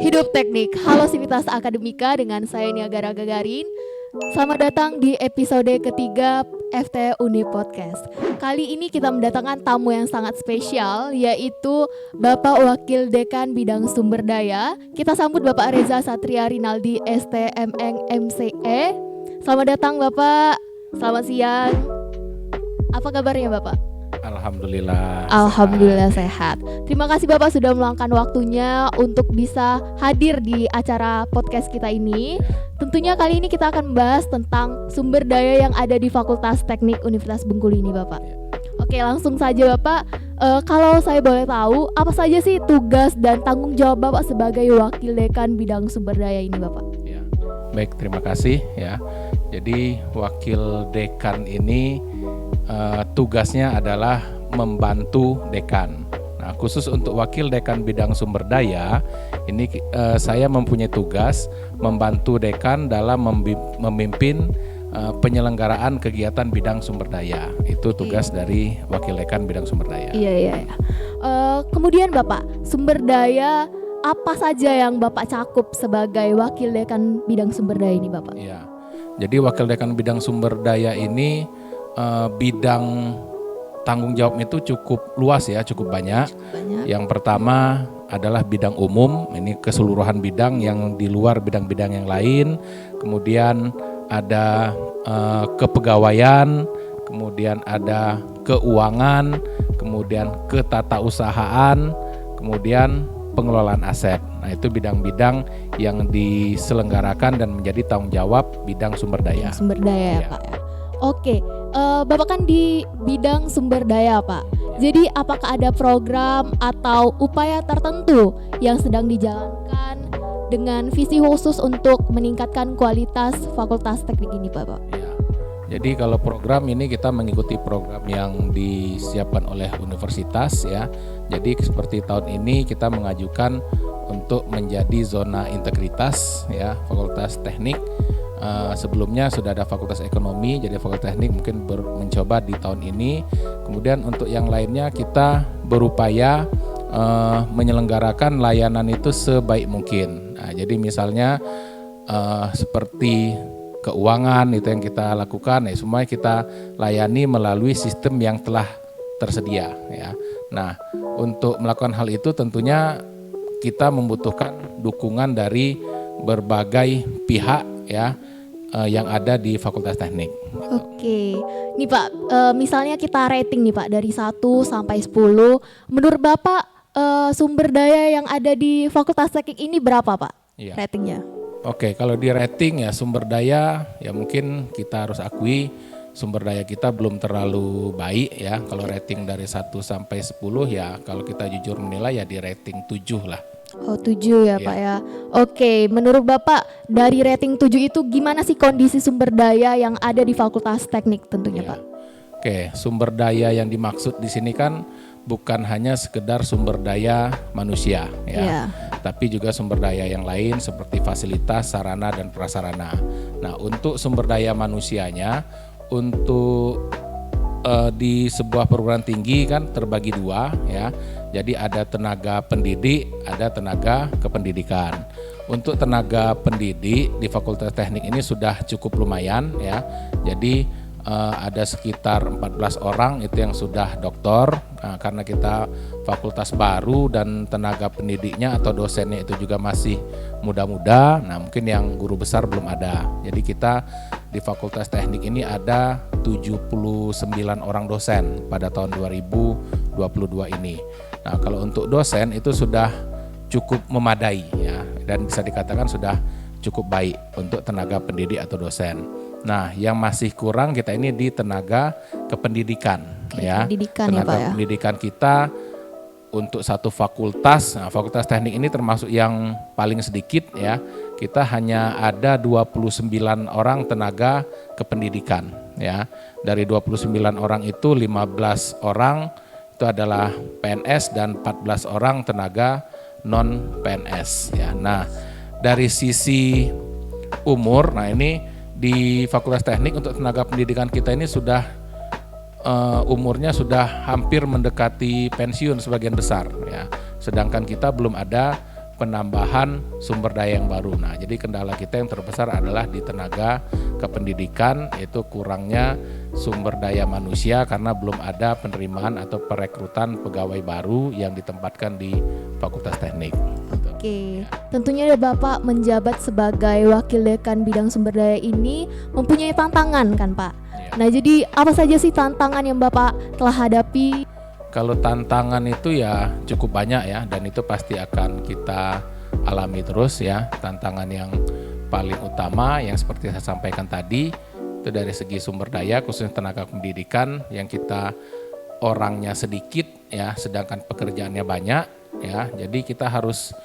Hidup Teknik, halo Sivitas Akademika dengan saya Niagara Gagarin. Selamat datang di episode ketiga FT Uni Podcast. Kali ini kita mendatangkan tamu yang sangat spesial, yaitu Bapak Wakil Dekan Bidang Sumber Daya. Kita sambut Bapak Reza Satria Rinaldi STMN MCE. Selamat datang Bapak, selamat siang. Apa kabarnya Bapak? Alhamdulillah sehat. Terima kasih Bapak sudah meluangkan waktunya untuk bisa hadir di acara podcast kita ini. Tentunya kali ini kita akan membahas tentang sumber daya yang ada di Fakultas Teknik Universitas Bengkulu ini Bapak. Oke, langsung saja Bapak. Kalau saya boleh tahu, apa saja sih tugas dan tanggung jawab Bapak sebagai Wakil Dekan Bidang Sumber Daya ini Bapak? Ya, baik, terima kasih ya. Jadi Wakil Dekan ini tugasnya adalah membantu dekan. Nah, khusus untuk Wakil Dekan Bidang Sumber Daya, ini saya mempunyai tugas membantu dekan dalam memimpin penyelenggaraan kegiatan bidang sumber daya. Itu tugas dari Wakil Dekan Bidang Sumber Daya. Iya. Kemudian Bapak, sumber daya apa saja yang Bapak cakup sebagai Wakil Dekan Bidang Sumber Daya ini Bapak? Iya. Jadi Wakil Dekan Bidang Sumber Daya ini bidang tanggung jawabnya itu cukup luas ya, cukup banyak. Yang pertama adalah bidang umum, ini keseluruhan bidang yang di luar bidang-bidang yang lain. Kemudian ada kepegawaian, kemudian ada keuangan, kemudian ketatausahaan, kemudian pengelolaan aset. Nah, itu bidang-bidang yang diselenggarakan dan menjadi tanggung jawab bidang sumber daya. Sumber daya ya Pak ya. Oke, Bapak kan di bidang sumber daya Pak. Jadi apakah ada program atau upaya tertentu yang sedang dijalankan dengan visi khusus untuk meningkatkan kualitas Fakultas Teknik ini Bapak? Ya. Jadi kalau program ini kita mengikuti program yang disiapkan oleh universitas ya. Jadi seperti tahun ini kita mengajukan untuk menjadi zona integritas ya Fakultas Teknik. Sebelumnya sudah ada Fakultas Ekonomi, jadi Fakultas Teknik mungkin mencoba di tahun ini. Kemudian untuk yang lainnya kita berupaya menyelenggarakan layanan itu sebaik mungkin. Nah, jadi misalnya seperti keuangan itu yang kita lakukan, semuanya kita layani melalui sistem yang telah tersedia. Ya. Nah, untuk melakukan hal itu tentunya kita membutuhkan dukungan dari berbagai pihak ya yang ada di Fakultas Teknik. Oke, nih Pak, misalnya kita rating nih Pak dari 1 sampai 10. Menurut Bapak sumber daya yang ada di Fakultas Teknik ini berapa Pak ratingnya? Oke, kalau di rating ya sumber daya ya mungkin kita harus akui sumber daya kita belum terlalu baik ya. Kalau rating dari 1 sampai 10 ya kalau kita jujur menilai ya di rating 7 lah. Oh 7 ya Pak ya. Oke, menurut Bapak dari rating 7 itu gimana sih kondisi sumber daya yang ada di Fakultas Teknik tentunya Pak? Oke, sumber daya yang dimaksud di sini kan bukan hanya sekedar sumber daya manusia ya, tapi juga sumber daya yang lain seperti fasilitas, sarana dan prasarana. Nah, untuk sumber daya manusianya untuk di sebuah perguruan tinggi kan terbagi dua ya. Jadi ada tenaga pendidik, ada tenaga kependidikan. Untuk tenaga pendidik di Fakultas Teknik ini sudah cukup lumayan ya. Jadi ada sekitar 14 orang itu yang sudah doktor. Nah, karena kita fakultas baru dan tenaga pendidiknya atau dosennya itu juga masih muda-muda. Nah, mungkin yang guru besar belum ada. Jadi kita di Fakultas Teknik ini ada 79 orang dosen pada tahun 2022 ini. Nah, kalau untuk dosen itu sudah cukup memadai ya dan bisa dikatakan sudah cukup baik untuk tenaga pendidik atau dosen. Nah, yang masih kurang kita ini di tenaga kependidikan ya. Tenaga pendidikan kita untuk satu fakultas. Nah, Fakultas Teknik ini termasuk yang paling sedikit ya. Kita hanya ada 29 orang tenaga kependidikan ya. Dari 29 orang itu 15 orang itu adalah PNS dan 14 orang tenaga non PNS ya. Nah, dari sisi umur, nah ini di Fakultas Teknik untuk tenaga pendidikan kita ini sudah umurnya sudah hampir mendekati pensiun sebagian besar ya. Sedangkan kita belum ada penambahan sumber daya yang baru. Nah, jadi kendala kita yang terbesar adalah di tenaga kependidikan, yaitu kurangnya sumber daya manusia karena belum ada penerimaan atau perekrutan pegawai baru yang ditempatkan di Fakultas Teknik. Oke, tentunya Bapak menjabat sebagai Wakil Dekan Bidang Sumber Daya ini mempunyai tantangan kan Pak? Ya. Nah, jadi apa saja sih tantangan yang Bapak telah hadapi? Kalau tantangan itu ya cukup banyak ya, dan itu pasti akan kita alami terus ya. Tantangan yang paling utama yang seperti saya sampaikan tadi itu dari segi sumber daya, khususnya tenaga pendidikan yang kita orangnya sedikit ya, sedangkan pekerjaannya banyak ya. Jadi kita harus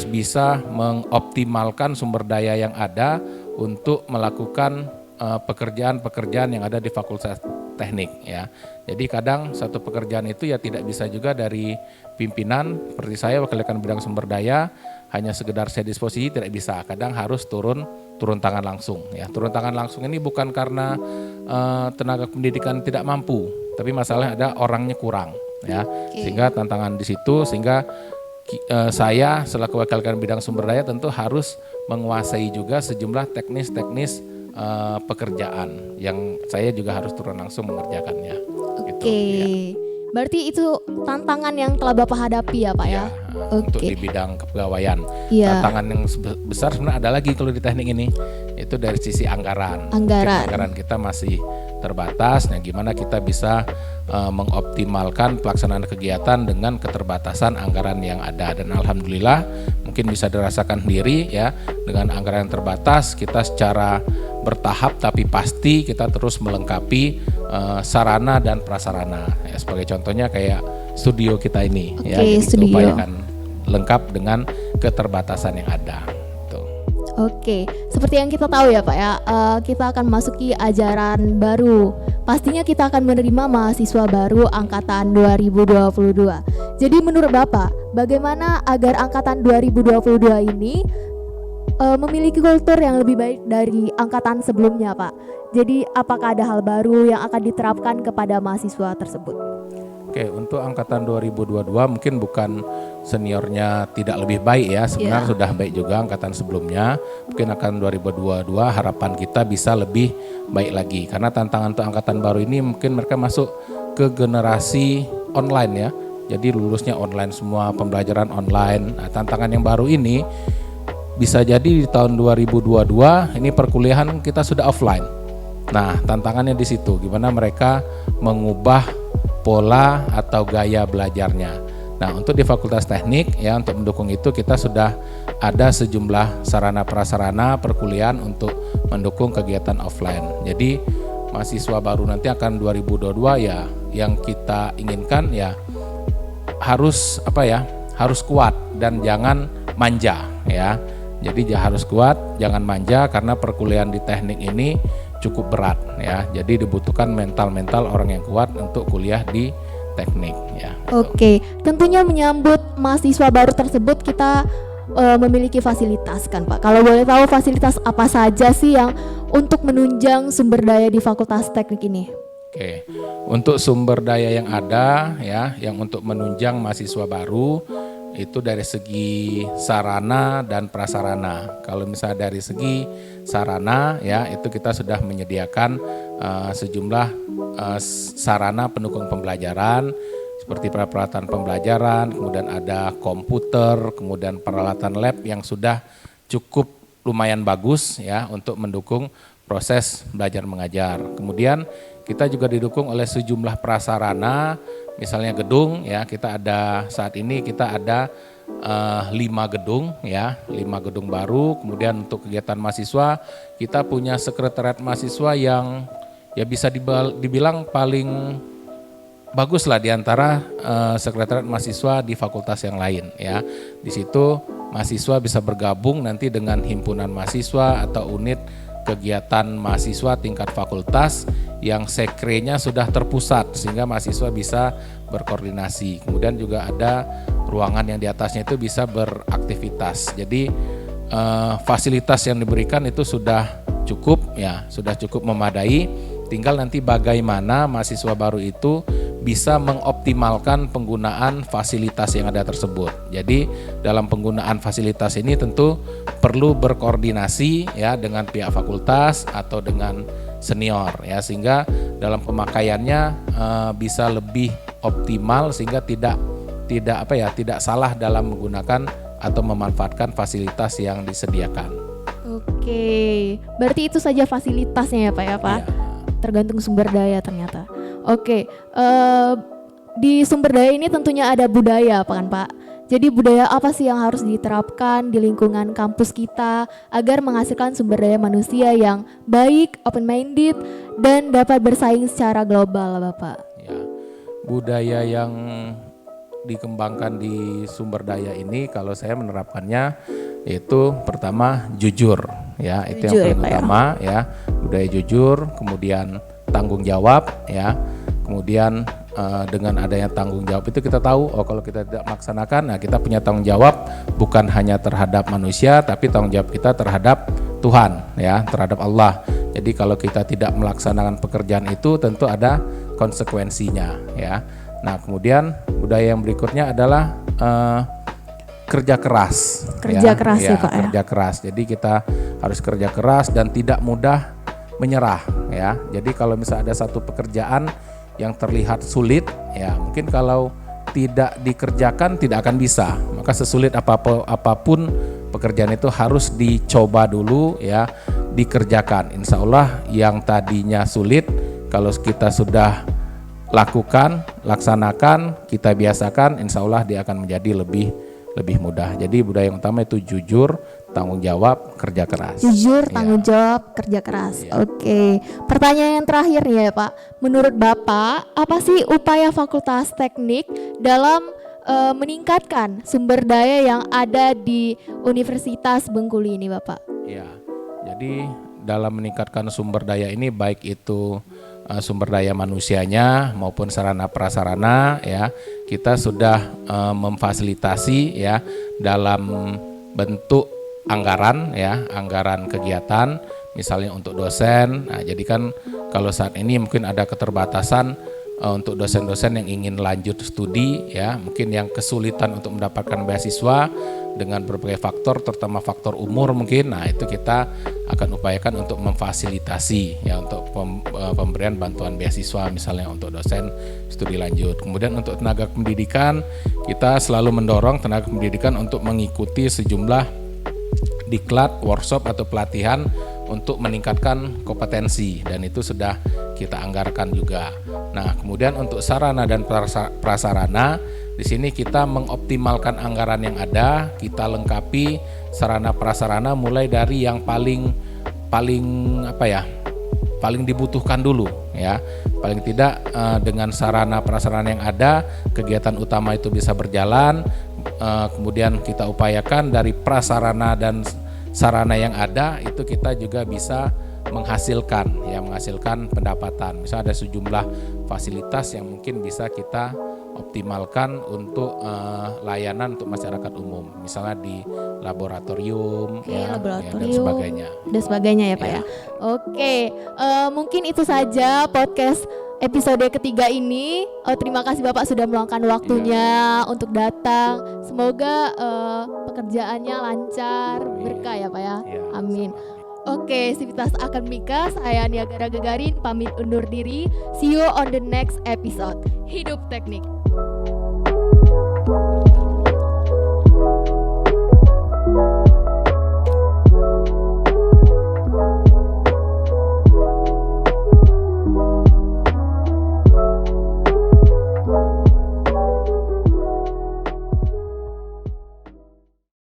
bisa mengoptimalkan sumber daya yang ada untuk melakukan pekerjaan-pekerjaan yang ada di Fakultas Teknik ya. Jadi kadang satu pekerjaan itu ya tidak bisa juga dari pimpinan seperti saya Wakil Dekan Bidang Sumber Daya hanya sekedar saya disposisi, tidak bisa. Kadang harus turun tangan langsung ya. Turun tangan langsung ini bukan karena tenaga pendidikan tidak mampu, tapi masalahnya ada orangnya kurang ya. Sehingga tantangan di situ, sehingga saya selaku Wakil Dekan Bidang Sumber Daya tentu harus menguasai juga sejumlah teknis-teknis pekerjaan yang saya juga harus turun langsung mengerjakannya. Oke, Gitu, ya. Berarti itu tantangan yang telah Bapak hadapi ya Pak ya? Untuk di bidang kepegawaian. Iya. Tantangan yang besar sebenarnya ada lagi kalau di teknik ini, itu dari sisi anggaran. Anggaran kita masih terbatas. Nah, gimana kita bisa mengoptimalkan pelaksanaan kegiatan dengan keterbatasan anggaran yang ada. Dan alhamdulillah mungkin bisa dirasakan sendiri ya, dengan anggaran yang terbatas kita secara bertahap tapi pasti kita terus melengkapi sarana dan prasarana ya, sebagai contohnya kayak studio kita ini ya, jadi kita upayakan lengkap dengan keterbatasan yang ada. Tuh. Oke, seperti yang kita tahu ya Pak ya, kita akan masuki ajaran baru. Pastinya kita akan menerima mahasiswa baru angkatan 2022. Jadi menurut Bapak, bagaimana agar angkatan 2022 ini memiliki kultur yang lebih baik dari angkatan sebelumnya Pak? Jadi apakah ada hal baru yang akan diterapkan kepada mahasiswa tersebut? Oke, untuk angkatan 2022 mungkin bukan seniornya tidak lebih baik ya, sebenarnya sudah baik juga angkatan sebelumnya. Mungkin akan 2022 harapan kita bisa lebih baik lagi, karena tantangan untuk angkatan baru ini mungkin mereka masuk ke generasi online ya. Jadi lulusnya online semua, pembelajaran online. Nah, tantangan yang baru ini bisa jadi di tahun 2022 ini perkuliahan kita sudah offline. Nah, tantangannya di situ, gimana mereka mengubah pola atau gaya belajarnya. Nah, untuk di Fakultas Teknik ya, untuk mendukung itu kita sudah ada sejumlah sarana prasarana perkuliahan untuk mendukung kegiatan offline. Jadi mahasiswa baru nanti akan 2022 ya, yang kita inginkan ya harus harus kuat dan jangan manja ya. Jadi harus kuat, jangan manja, karena perkuliahan di teknik ini cukup berat ya. Jadi dibutuhkan mental orang yang kuat untuk kuliah di teknik ya. Oke, tentunya menyambut mahasiswa baru tersebut kita memiliki fasilitas kan Pak. Kalau boleh tahu fasilitas apa saja sih yang untuk menunjang sumber daya di Fakultas Teknik ini? Oke, untuk sumber daya yang ada ya, yang untuk menunjang mahasiswa baru itu dari segi sarana dan prasarana. Kalau misalnya dari segi sarana ya, itu kita sudah menyediakan sejumlah sarana pendukung pembelajaran seperti peralatan pembelajaran, kemudian ada komputer, kemudian peralatan lab yang sudah cukup lumayan bagus ya untuk mendukung proses belajar mengajar. Kemudian kita juga didukung oleh sejumlah prasarana. Misalnya gedung ya, kita ada saat ini kita ada 5 gedung ya, 5 gedung baru. Kemudian untuk kegiatan mahasiswa kita punya sekretariat mahasiswa yang ya bisa dibilang paling bagus lah di antara sekretariat mahasiswa di fakultas yang lain ya. Di situ mahasiswa bisa bergabung nanti dengan himpunan mahasiswa atau unit kegiatan mahasiswa tingkat fakultas yang sekrenya sudah terpusat sehingga mahasiswa bisa berkoordinasi. Kemudian juga ada ruangan yang di atasnya itu bisa beraktivitas. Jadi fasilitas yang diberikan itu sudah cukup ya, sudah cukup memadai. Tinggal nanti bagaimana mahasiswa baru itu bisa mengoptimalkan penggunaan fasilitas yang ada tersebut. Jadi dalam penggunaan fasilitas ini tentu perlu berkoordinasi ya dengan pihak fakultas atau dengan senior ya, sehingga dalam pemakaiannya bisa lebih optimal sehingga tidak salah dalam menggunakan atau memanfaatkan fasilitas yang disediakan. Oke, berarti itu saja fasilitasnya ya Pak ya Pak? Ya. Tergantung sumber daya ternyata. Oke, di sumber daya ini tentunya ada budaya kan Pak? Jadi budaya apa sih yang harus diterapkan di lingkungan kampus kita agar menghasilkan sumber daya manusia yang baik, open-minded, dan dapat bersaing secara global Bapak? Ya, budaya yang dikembangkan di sumber daya ini kalau saya menerapkannya itu pertama jujur ya, itu yang paling utama ya, budaya jujur, kemudian tanggung jawab ya, kemudian dengan adanya tanggung jawab itu kita tahu kalau kita tidak melaksanakan, nah kita punya tanggung jawab bukan hanya terhadap manusia tapi tanggung jawab kita terhadap Tuhan ya, terhadap Allah. Jadi kalau kita tidak melaksanakan pekerjaan itu tentu ada konsekuensinya ya. Nah kemudian budaya yang berikutnya adalah kerja keras. Kerja keras ya Pak ya. Kerja keras. Jadi kita harus kerja keras dan tidak mudah menyerah ya. Jadi kalau misalnya ada satu pekerjaan yang terlihat sulit ya, mungkin kalau tidak dikerjakan tidak akan bisa. Maka sesulit apapun pekerjaan itu harus dicoba dulu ya, dikerjakan. Insya Allah yang tadinya sulit kalau kita sudah lakukan, laksanakan, kita biasakan, insya Allah dia akan menjadi lebih mudah. Jadi budaya yang utama itu jujur, tanggung jawab, kerja keras. Jujur, tanggung jawab, kerja keras. Oke. Pertanyaan yang terakhir nih ya Pak. Menurut Bapak, apa sih upaya Fakultas Teknik dalam meningkatkan sumber daya yang ada di Universitas Bengkulu ini Bapak? Ya. Jadi dalam meningkatkan sumber daya ini baik itu sumber daya manusianya maupun sarana prasarana ya, kita sudah memfasilitasi ya dalam bentuk anggaran ya, anggaran kegiatan misalnya untuk dosen. Nah, jadi kan kalau saat ini mungkin ada keterbatasan untuk dosen-dosen yang ingin lanjut studi ya, mungkin yang kesulitan untuk mendapatkan beasiswa dengan berbagai faktor, terutama faktor umur mungkin. Nah itu kita akan upayakan untuk memfasilitasi ya untuk pemberian bantuan beasiswa misalnya untuk dosen studi lanjut. Kemudian untuk tenaga pendidikan, kita selalu mendorong tenaga pendidikan untuk mengikuti sejumlah diklat, workshop atau pelatihan untuk meningkatkan kompetensi, dan itu sudah kita anggarkan juga. Nah kemudian untuk sarana dan prasarana, di sini kita mengoptimalkan anggaran yang ada, kita lengkapi sarana prasarana mulai dari yang paling dibutuhkan dulu ya. Paling tidak dengan sarana prasarana yang ada, kegiatan utama itu bisa berjalan. Kemudian kita upayakan dari prasarana dan sarana yang ada itu kita juga bisa menghasilkan pendapatan. Misalnya ada sejumlah fasilitas yang mungkin bisa kita optimalkan untuk layanan untuk masyarakat umum, misalnya di laboratorium, dan sebagainya. Ya Pak ya. Oke, mungkin itu saja podcast episode ketiga ini. Terima kasih Bapak sudah meluangkan waktunya untuk datang. Semoga pekerjaannya lancar, berkah ya Pak ya. Amin. Oke, Sivitas Akademika, saya Niagara Gagarin pamit undur diri. See you on the next episode. Hidup Teknik.